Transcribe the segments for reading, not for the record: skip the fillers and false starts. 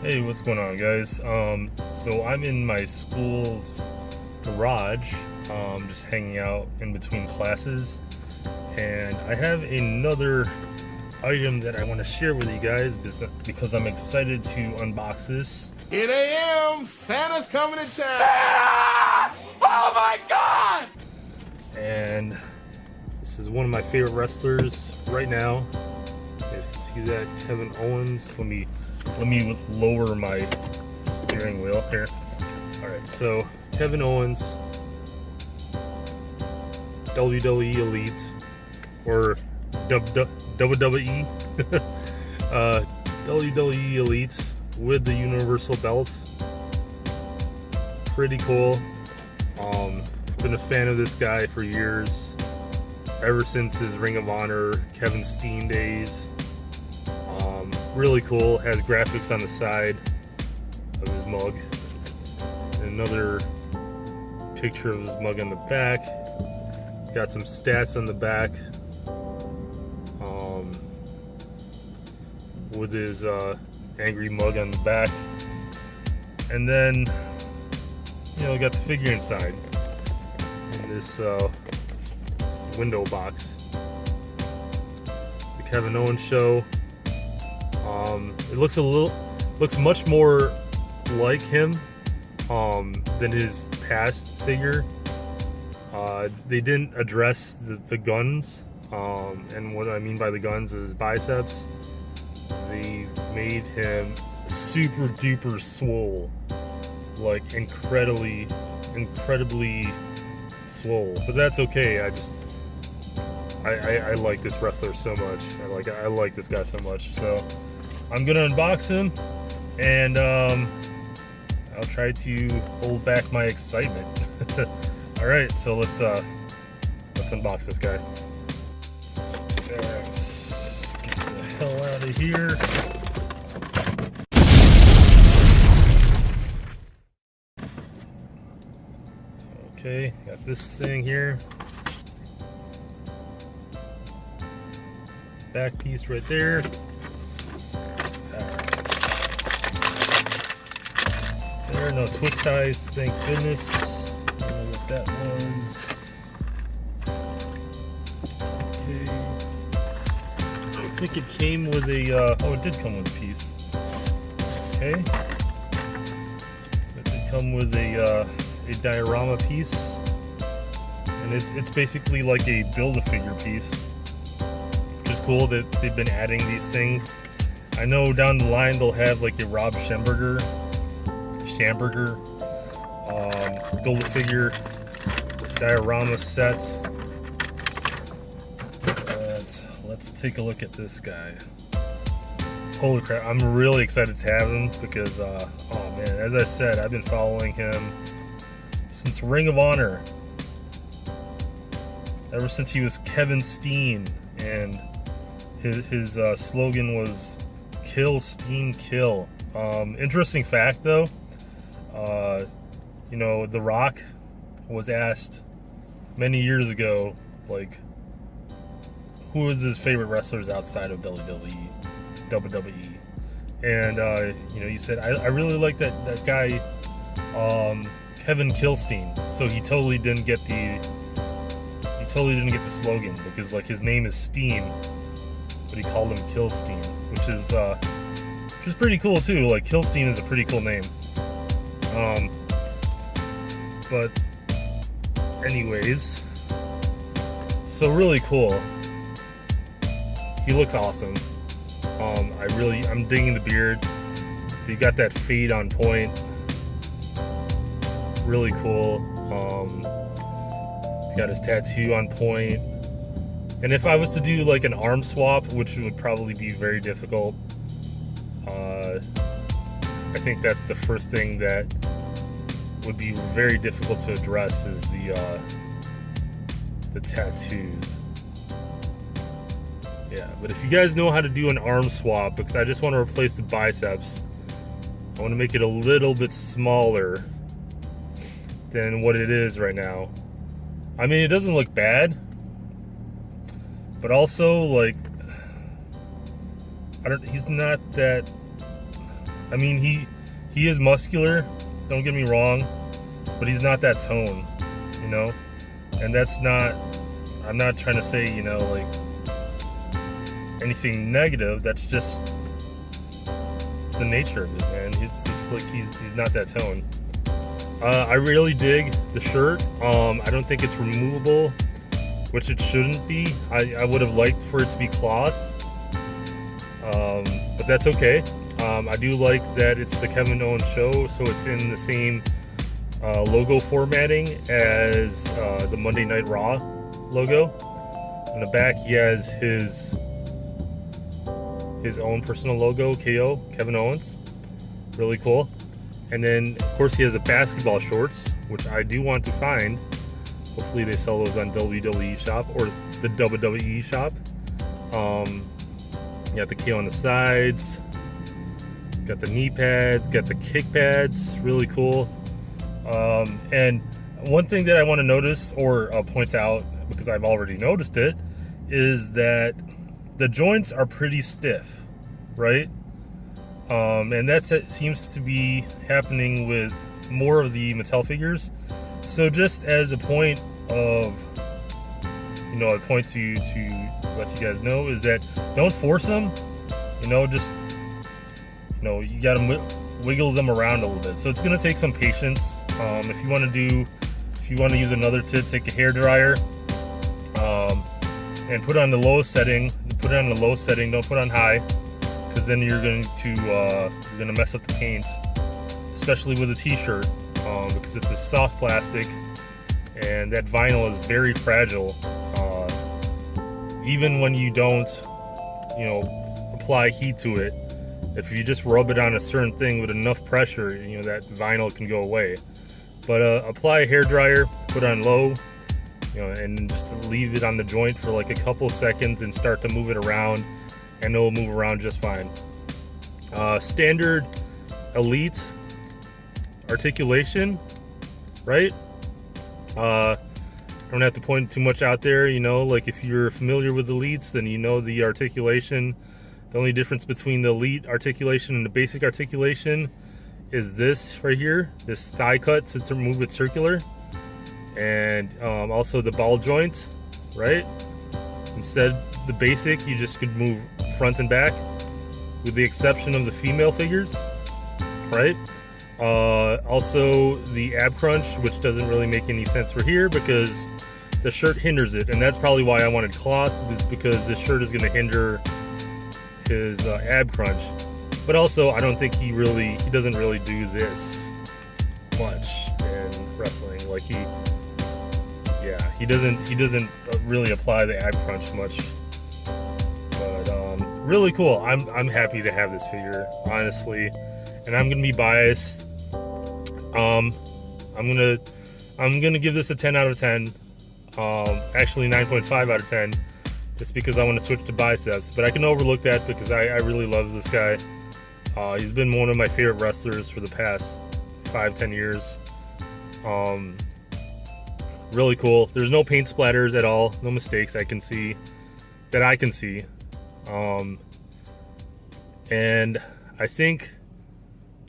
Hey, what's going on, guys? So I'm in my school's garage, just hanging out in between classes, and I have another item that I want to share with you guys because I'm excited to unbox this. 8 a.m. Santa's coming to town. Santa! Oh my God! And this is one of my favorite wrestlers right now. You guys can see that, Kevin Owens. Let me lower my steering wheel here. All right, so Kevin Owens, WWE Elite, or WWE, WWE Elite with the Universal belt. Pretty cool. Been a fan of this guy for years, ever since his Ring of Honor Kevin Steen days. Really cool. Has graphics on the side of his mug. And another picture of his mug on the back. Got some stats on the back. With his angry mug on the back. And then, you know, got the figure inside. In this window box. The Kevin Owens show. It looks much more like him than his past figure. They didn't address the guns, and what I mean by the guns is biceps. They made him super duper swole, like incredibly swole. But that's okay. I like this wrestler so much. I like this guy so much. So I'm gonna unbox him, and I'll try to hold back my excitement. All right, so let's unbox this guy. Let's get the hell out of here. Okay, got this thing here. Back piece right there. There, no twist ties, thank goodness. I don't know what that was. Okay. I think it came with a, oh, it did come with a piece. Okay. So it did come with a diorama piece. And it's basically like a Build-A-Figure piece. Which is cool that they've been adding these things. I know down the line they'll have like a Rob Schamberger Build-A-Figure diorama set. Let's take a look at this guy. Holy crap, I'm really excited to have him because, oh man, as I said, I've been following him since Ring of Honor. Ever since he was Kevin Steen, and his slogan was "Kill Steen, Kill." Interesting fact though, you know, The Rock was asked many years ago, like, who was his favorite wrestlers outside of WWE, and you know, he said, I really like that guy, Kevin Kilstein. So he totally didn't get the slogan, because like his name is Steen, but he called him Kilstein, which is pretty cool too. Like, Kilstein is a pretty cool name. But anyways, so really cool. He looks awesome. I'm digging the beard. He got that fade on point. Really cool. He's got his tattoo on point. And if I was to do like an arm swap, which would probably be very difficult, I think that's the first thing that would be very difficult to address is the tattoos. Yeah, but if you guys know how to do an arm swap, because I just want to replace the biceps, I want to make it a little bit smaller than what it is right now. I mean, it doesn't look bad, but also, like, he's not that I mean, he is muscular, don't get me wrong, but he's not that tone, you know? And that's not, I'm not trying to say, you know, like, anything negative. That's just the nature of it, man. It's just like he's not that tone. I really dig the shirt. I don't think it's removable, which it shouldn't be. I would have liked for it to be cloth, but that's okay. I do like that it's the Kevin Owens show, so it's in the same logo formatting as the Monday Night Raw logo. In the back, he has his own personal logo, KO, Kevin Owens. Really cool. And then, of course, he has the basketball shorts, which I do want to find. Hopefully they sell those on WWE Shop or the WWE Shop. You got the KO on the sides. Got the knee pads, got the kick pads. Really cool. And one thing that I want to notice or point out, because I've already noticed it, is that the joints are pretty stiff, right? And that seems to be happening with more of the Mattel figures. So just as a point of, you know, a point to let you guys know is that don't force them, you know, just, you know, you gotta wiggle them around a little bit. So it's gonna take some patience. If you want to use another tip, take a hair dryer, and put it on the lowest setting. Put it on the low setting, don't put it on high, because then you're going to mess up the paint, especially with a t-shirt, because it's a soft plastic and that vinyl is very fragile. Even when you don't, you know, apply heat to it, if you just rub it on a certain thing with enough pressure, you know, that vinyl can go away. But apply a hair dryer, put it on low, you know, and just leave it on the joint for like a couple seconds and start to move it around, and it will move around just fine. Standard Elite articulation, right? I don't have to point too much out there, you know, like if you're familiar with Elites, then you know the articulation. The only difference between the Elite articulation and the basic articulation is this right here, this thigh cut to move it circular. And also the ball joint, right? Instead, the basic, you just could move front and back, with the exception of the female figures, right? Also the ab crunch, which doesn't really make any sense for here because the shirt hinders it, and that's probably why I wanted cloth, is because this shirt is going to hinder his ab crunch. But also, I don't think he doesn't really do this much in wrestling. Like he doesn't really apply the ab crunch much. But really cool. I'm happy to have this figure, honestly, and I'm gonna be biased. I'm gonna give this a 10 out of 10. Actually 9.5 out of 10, just because I want to switch to biceps. But I can overlook that because I really love this guy. He's been one of my favorite wrestlers for the past 5-10 years. Really cool. There's no paint splatters at all, no mistakes I can see. And I think,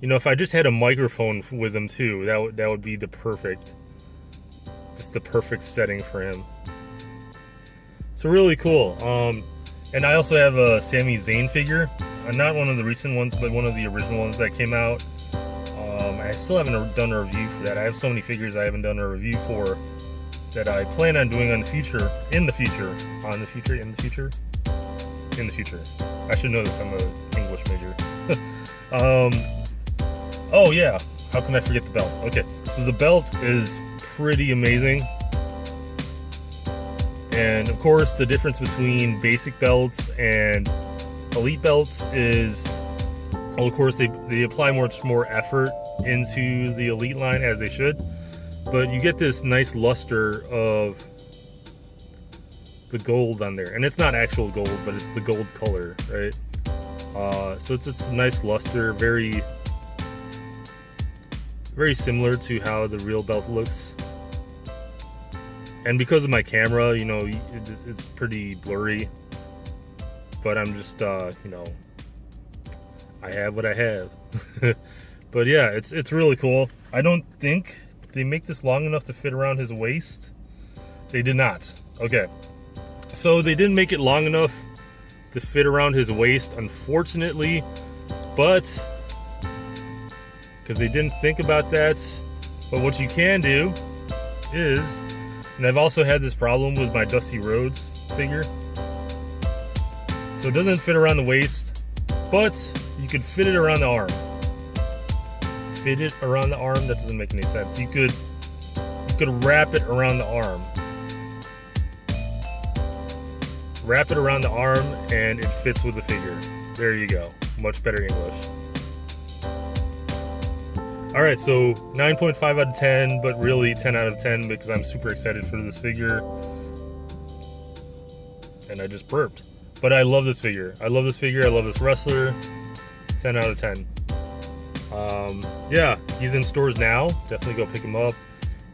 you know, if I just had a microphone with him too, that would be the perfect setting for him. So really cool. And I also have a Sami Zayn figure, not one of the recent ones, but one of the original ones that came out. I still haven't done a review for that. I have so many figures I haven't done a review for that I plan on doing in the future. I should know this, I'm an English major. Oh yeah, how can I forget the belt? Okay, so the belt is pretty amazing. And of course, the difference between basic belts and elite belts is, well, of course, they apply much more effort into the elite line, as they should. But you get this nice luster of the gold on there. And it's not actual gold, but it's the gold color, right? So it's a nice luster, very, very similar to how the real belt looks. And because of my camera, you know, it's pretty blurry. But I'm just, you know, I have what I have. But yeah, it's really cool. I don't think they make this long enough to fit around his waist. They did not. Okay. So they didn't make it long enough to fit around his waist, unfortunately. But, because they didn't think about that. But what you can do is, and I've also had this problem with my Dusty Rhodes figure. So it doesn't fit around the waist, but you could fit it around the arm. Fit it around the arm? That doesn't make any sense. You could wrap it around the arm. Wrap it around the arm and it fits with the figure. There you go. Much better English. Alright, so 9.5 out of 10, but really 10 out of 10 because I'm super excited for this figure. And I just burped. But I love this figure. I love this figure. I love this wrestler. 10 out of 10. Yeah, he's in stores now. Definitely go pick him up.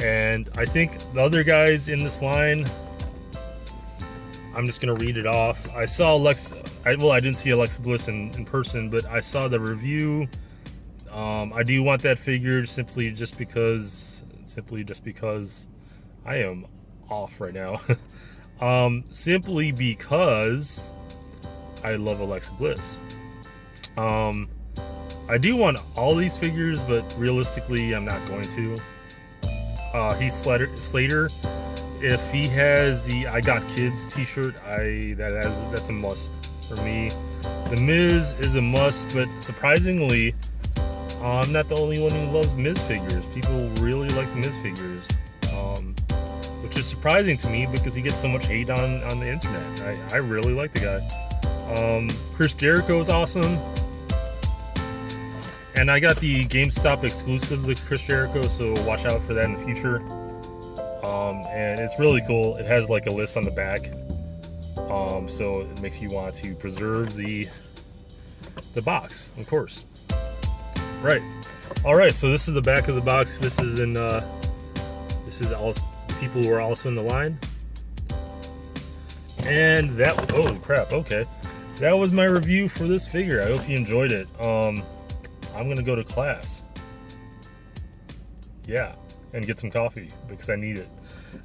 And I think the other guys in this line, I'm just going to read it off. I saw I didn't see Alexa Bliss in person, but I saw the review. I do want that figure simply just because I am off right now. Simply because I love Alexa Bliss. I do want all these figures, but realistically, I'm not going to. Heath Slater, if he has the I Got Kids t-shirt, that's a must for me. The Miz is a must, but surprisingly, I'm not the only one who loves Miz figures. People really like the Miz figures, which is surprising to me because he gets so much hate on the internet. I really like the guy. Chris Jericho is awesome. And I got the GameStop exclusive with Chris Jericho, so watch out for that in the future. And it's really cool. It has like a list on the back, so it makes you want to preserve the box, of course. Right. All right. So this is the back of the box. This is all people who are also in the line. And that. Oh crap. Okay. That was my review for this figure. I hope you enjoyed it. I'm gonna go to class. Yeah, and get some coffee because I need it.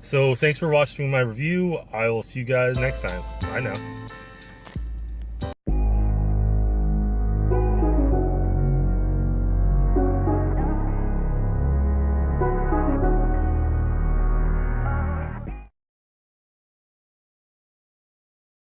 So thanks for watching my review. I will see you guys next time. Bye now.